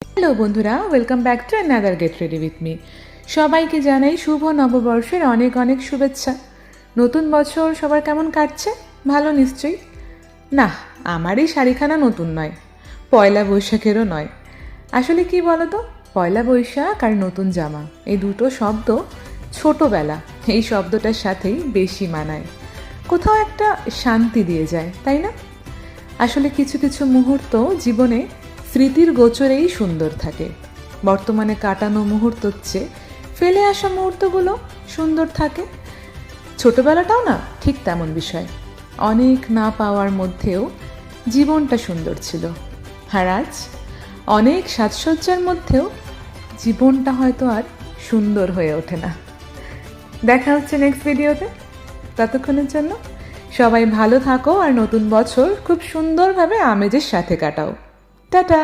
Hello বন্ধুরা, welcome back to another get ready with me. সবাইকে জানাই শুভ নববর্ষের অনেক অনেক শুভেচ্ছা। নতুন বছর সবার কেমন কাটছে? ভালো নিশ্চয়ই। না, আমার এই শাড়িখানা নতুন নয়, পয়লা বৈশাখেরও নয়। আসলে কি বলো তো, পয়লা বৈশাখ আর নতুন জামা এই দুটো শব্দ ছোটবেলা এই শব্দটার সাথেই বেশি মানায়, কোথাও একটা শান্তি দিয়ে যায়, তাই না? আসলে কিছু কিছু মুহূর্ত জীবনে স্মৃতির গোচরেই সুন্দর থাকে। বর্তমানে কাটানো মুহূর্তর চেয়ে ফেলে আসা মুহূর্তগুলো সুন্দর থাকে। ছোটবেলাটাও না ঠিক তেমন বিষয়, অনেক না পাওয়ার মধ্যেও জীবনটা সুন্দর ছিল। আর আজ অনেক সাজসজ্জার মধ্যেও জীবনটা হয়তো আর সুন্দর হয়ে ওঠে না। দেখা হচ্ছে নেক্সট ভিডিওতে। ততক্ষণের জন্য সবাই ভালো থাকো আর নতুন বছর খুব সুন্দরভাবে আমেজের সাথে কাটাও। টাটা।